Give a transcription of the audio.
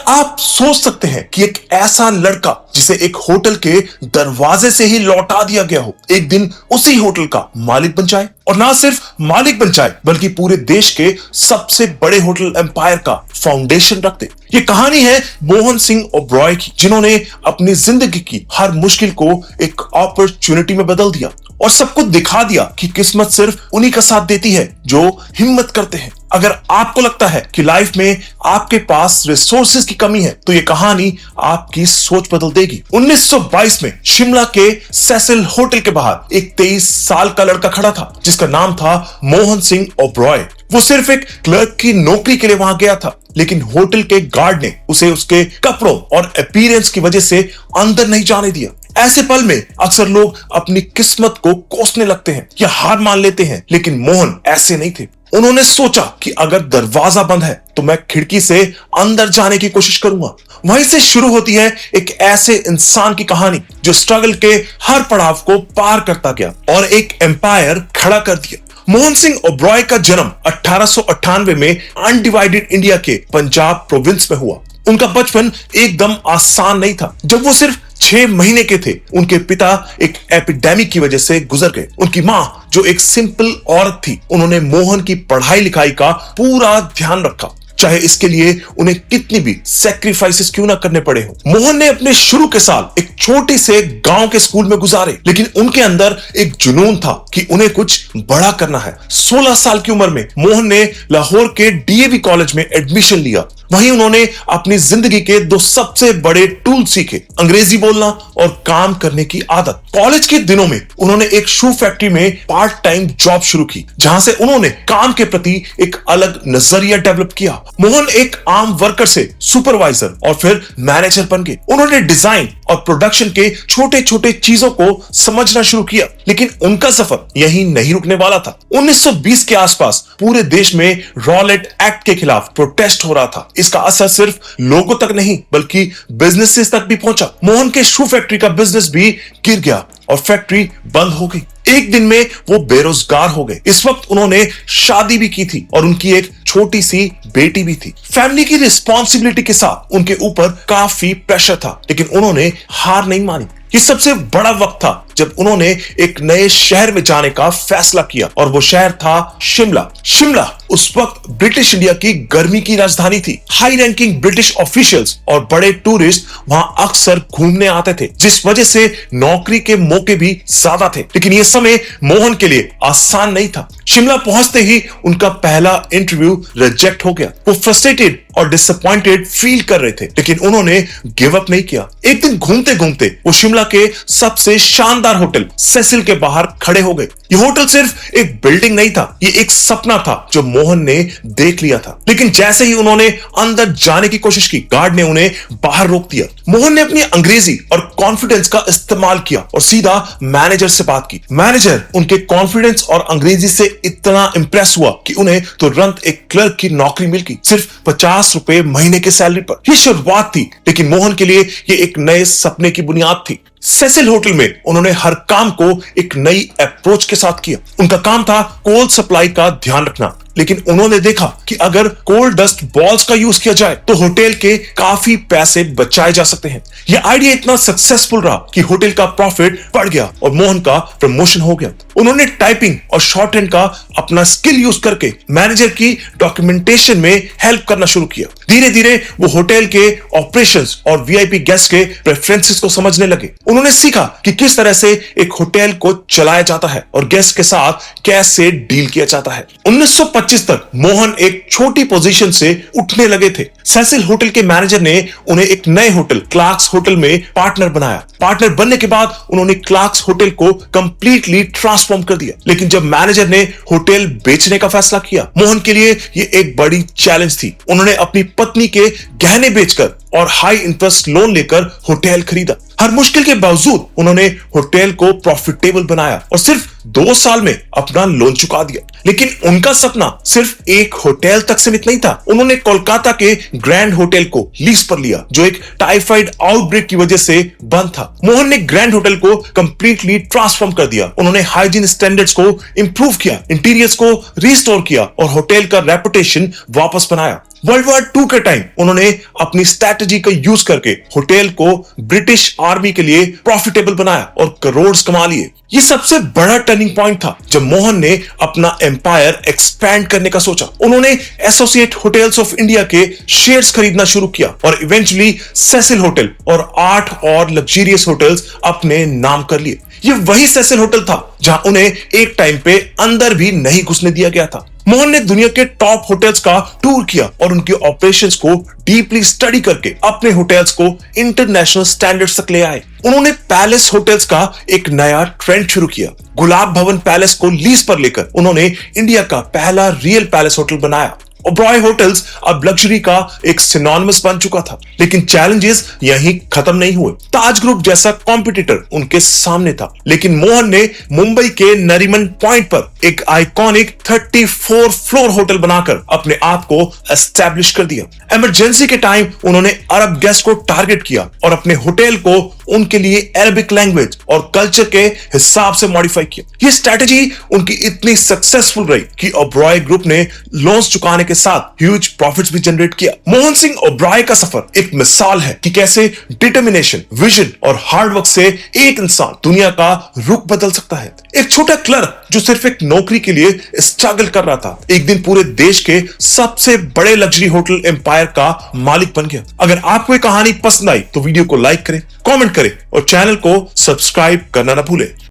आप सोच सकते हैं कि एक ऐसा लड़का जिसे एक होटल के दरवाजे से ही लौटा दिया गया हो, एक दिन उसी होटल का मालिक बन जाए, और ना सिर्फ मालिक बन जाए बल्कि पूरे देश के सबसे बड़े होटल एम्पायर का फाउंडेशन रख दे। ये कहानी है मोहन सिंह ओबरॉय की, जिन्होंने अपनी जिंदगी की हर मुश्किल को एक अपॉर्चुनिटी में बदल दिया और सबको दिखा दिया कि किस्मत सिर्फ उन्हीं का साथ देती है जो हिम्मत करते हैं। अगर आपको लगता है कि लाइफ में आपके पास रिसोर्सेज की कमी है, तो ये कहानी आपकी सोच बदल देगी। 1922 में शिमला के सेसिल होटल के बाहर एक 23 साल का लड़का खड़ा था जिसका नाम था मोहन सिंह ओबरॉय। वो सिर्फ एक क्लर्क की नौकरी के लिए वहां गया था, लेकिन होटल के गार्ड ने उसे उसके कपड़ों और अपीयरेंस की वजह से अंदर नहीं जाने दिया। ऐसे पल में अक्सर लोग अपनी किस्मत को कोसने लगते हैं या हार मान लेते हैं, लेकिन मोहन ऐसे नहीं थे। उन्होंने सोचा कि अगर दरवाजा बंद है तो मैं खिड़की से अंदर जाने की कोशिश करूंगा। वहीं से शुरू होती है एक ऐसे इंसान की कहानी जो स्ट्रगल के हर पड़ाव को पार करता गया और एक एम्पायर खड़ा कर दिया। मोहन सिंह ओबरॉय का जन्म 1898 में अनडिवाइडेड इंडिया के पंजाब प्रोविंस में हुआ। उनका बचपन एकदम आसान नहीं था। जब वो सिर्फ 6 महीने के थे, उनके पिता एक एपिडेमिक की वजह से गुजर गए। उनकी मां, जो एक सिंपल औरत थी, उन्होंने मोहन की पढ़ाई लिखाई का पूरा ध्यान रखा, चाहे इसके लिए उन्हें कितनी भी सैक्रिफाइसेस क्यों ना करने पड़े हो। मोहन ने अपने शुरू के साल एक छोटे से गांव के स्कूल में गुजारे, लेकिन उनके अंदर एक जुनून था कि उन्हें कुछ बड़ा करना है। 16 साल की उम्र में मोहन ने लाहौर के डीएवी कॉलेज में एडमिशन लिया। वहीं उन्होंने अपनी जिंदगी के 2 सबसे बड़े टूल सीखे, अंग्रेजी बोलना और काम करने की आदत। कॉलेज के दिनों में उन्होंने एक शू फैक्ट्री में पार्ट टाइम जॉब शुरू की, जहां से उन्होंने काम के प्रति एक अलग नजरिया डेवलप किया। मोहन एक आम वर्कर से सुपरवाइजर और फिर मैनेजर बन गए। उन्होंने डिजाइन और प्रोडक्शन के छोटे छोटे चीजों को समझना शुरू किया, लेकिन उनका सफर यहीं नहीं रुकने वाला था। 1920 के आसपास पूरे देश में रॉलेट एक्ट के खिलाफ प्रोटेस्ट हो रहा था। इसका असर सिर्फ लोगों तक नहीं बल्कि बिजनेसेस तक भी पहुंचा। मोहन के शू फैक्ट्री का बिजनेस भी गिर गया और फैक्ट्री बंद हो गई। एक दिन में वो बेरोजगार हो गए। इस वक्त उन्होंने शादी भी की थी और उनकी एक छोटी सी बेटी भी थी। फैमिली की रिस्पॉन्सिबिलिटी के साथ उनके ऊपर काफी प्रेशर था, लेकिन उन्होंने हार नहीं मानी। ये सबसे बड़ा वक्त था जब उन्होंने एक नए शहर में जाने का फैसला किया, और वो शहर था शिमला। शिमला उस वक्त ब्रिटिश इंडिया की गर्मी की राजधानी थी। हाई रैंकिंग ब्रिटिश ऑफिशियल्स और बड़े टूरिस्ट वहां अक्सर घूमने आते थे, जिस वजह से नौकरी के मौके भी ज्यादा थे। लेकिन यह समय मोहन के लिए आसान नहीं था। शिमला पहुंचते ही उनका पहला इंटरव्यू रिजेक्ट हो गया। वो फ्रस्ट्रेटेड और डिसअपॉइंटेड फील कर रहे थे, लेकिन उन्होंने गिव अप नहीं किया। एक दिन घूमते घूमते वो शिमला के सबसे शानदार होटल सेसिल के बाहर खड़े हो गए। ये होटल सिर्फ एक बिल्डिंग नहीं था, ये एक सपना था जो मोहन ने देख लिया था। लेकिन जैसे ही उन्होंने अंदर जाने की कोशिश की, गार्ड ने उन्हें बाहर रोक दिया। मोहन ने अपनी अंग्रेजी और कॉन्फिडेंस का इस्तेमाल किया और सीधा मैनेजर से बात की। मैनेजर उनके कॉन्फिडेंस और अंग्रेजी से इतना इंप्रेस हुआ कि उन्हें तुरंत एक क्लर्क की नौकरी मिल गई, सिर्फ 50 रुपए महीने के सैलरी पर। यह शुरुआत थी, लेकिन मोहन के लिए यह एक नए सपने की बुनियाद थी। सेसिल होटल में उन्होंने हर काम को एक नई अप्रोच के साथ किया। उनका काम था कोल्ड सप्लाई का ध्यान रखना, लेकिन उन्होंने देखा कि अगर कोल्ड डस्ट बॉल्स का यूज किया जाए तो होटल के काफी पैसे बचाए जा सकते हैं। यह आइडिया इतना सक्सेसफुल रहा कि होटल का प्रॉफिट बढ़ गया और मोहन का प्रमोशन हो गया। उन्होंने टाइपिंग और शॉर्ट हैंड का अपना स्किल यूज करके मैनेजर की डॉक्यूमेंटेशन में हेल्प करना शुरू किया। धीरे धीरे वो होटल के ऑपरेशंस और वीआईपी गेस्ट के प्रेफरेंसेस को समझने लगे। उन्होंने सीखा कि किस तरह से एक होटल को चलाया जाता है और गेस्ट के साथ कैसे डील किया जाता है। 1925 तक मोहन एक छोटी पोजीशन से उठने लगे थे। सेसिल होटल के मैनेजर ने उन्हें एक नए होटल क्लार्क्स होटल में पार्टनर बनाया। पार्टनर बनने के बाद उन्होंने क्लार्क्स होटल को कंप्लीटली ट्रांसफॉर्म कर दिया। लेकिन जब मैनेजर ने होटल बेचने का फैसला किया, मोहन के लिए यह एक बड़ी चैलेंज थी। उन्होंने अपनी पत्नी के गहने बेचकर और हाई इंटरेस्ट लोन लेकर होटल खरीदा। हर मुश्किल के बावजूद उन्होंने होटल को प्रॉफिटेबल बनाया और सिर्फ 2 साल में अपना लोन चुका दिया। लेकिन उनका सपना सिर्फ एक होटल तक सीमित नहीं था। उन्होंने कोलकाता के ग्रैंड होटल को लीज पर लिया, जो एक टाइफाइड आउटब्रेक की वजह से बंद था। मोहन ने ग्रैंड होटल को कंप्लीटली ट्रांसफॉर्म कर दिया। उन्होंने हाइजीन स्टैंडर्ड्स को इंप्रूव किया, इंटीरियर्स को रिस्टोर किया और होटल का रेपुटेशन वापस बनाया। वर्ल्ड वॉर 2 के टाइम उन्होंने अपनी स्ट्रैटेजी का यूज करके होटल को ब्रिटिश आर्मी के लिए प्रॉफिटेबल बनाया और करोड़ कमा लिए। ये सबसे बड़ा टर्निंग पॉइंट था जब मोहन ने अपना एम्पायर एक्सपैंड करने का सोचा। उन्होंने एसोसिएट होटल्स ऑफ इंडिया के शेयर्स खरीदना शुरू किया और इवेंचुअली सेसिल होटल और 8 और लग्जरियस होटल्स अपने नाम कर लिए। ये वही सेसिल होटल था जहां उन्हें एक टाइम पे अंदर भी नहीं घुसने दिया गया था। मोहन ने दुनिया के टॉप होटल्स का टूर किया और उनके ऑपरेशंस को डीपली स्टडी करके अपने होटल्स को इंटरनेशनल स्टैंडर्ड्स तक ले आए। उन्होंने पैलेस होटल्स का एक नया ट्रेंड शुरू किया। गुलाब भवन पैलेस को लीज पर लेकर उन्होंने इंडिया का पहला रियल पैलेस होटल बनाया। ओबरॉय होटल्स अब लग्जरी का एक सिनोनिमस बन चुका था। लेकिन चैलेंजेस यहीं खत्म नहीं हुए। ताज ग्रुप जैसा कॉम्पिटिटर उनके सामने था, लेकिन मोहन ने मुंबई के नरीमन पॉइंट पर एक आइकॉनिक 34 फ्लोर होटल बनाकर अपने आप को एस्टैब्लिश कर दिया। इमरजेंसी के टाइम उन्होंने अरब गेस्ट को टारगेट किया और अपने होटल को उनके लिए अरबिक लैंग्वेज और कल्चर के हिसाब से मॉडिफाई किया। ये स्ट्रैटेजी उनकी इतनी सक्सेसफुल रही कि ओबरॉय ग्रुप ने लोन्स चुकाने के साथ ह्यूज प्रॉफिट्स भी जनरेट किया। मोहन सिंह ओबरॉय का सफर एक मिसाल है कि कैसे डिटर्मिनेशन, विजन और हार्डवर्क से एक इंसान दुनिया का रुख बदल सकता है। एक छोटा क्लर्क जो सिर्फ एक नौकरी के लिए स्ट्रगल कर रहा था, एक दिन पूरे देश के सबसे बड़े लग्जरी होटल एम्पायर का मालिक बन गया। अगर आपको ये कहानी पसंद आई तो वीडियो को लाइक करें, कमेंट करें और चैनल को सब्सक्राइब करना ना भूलें।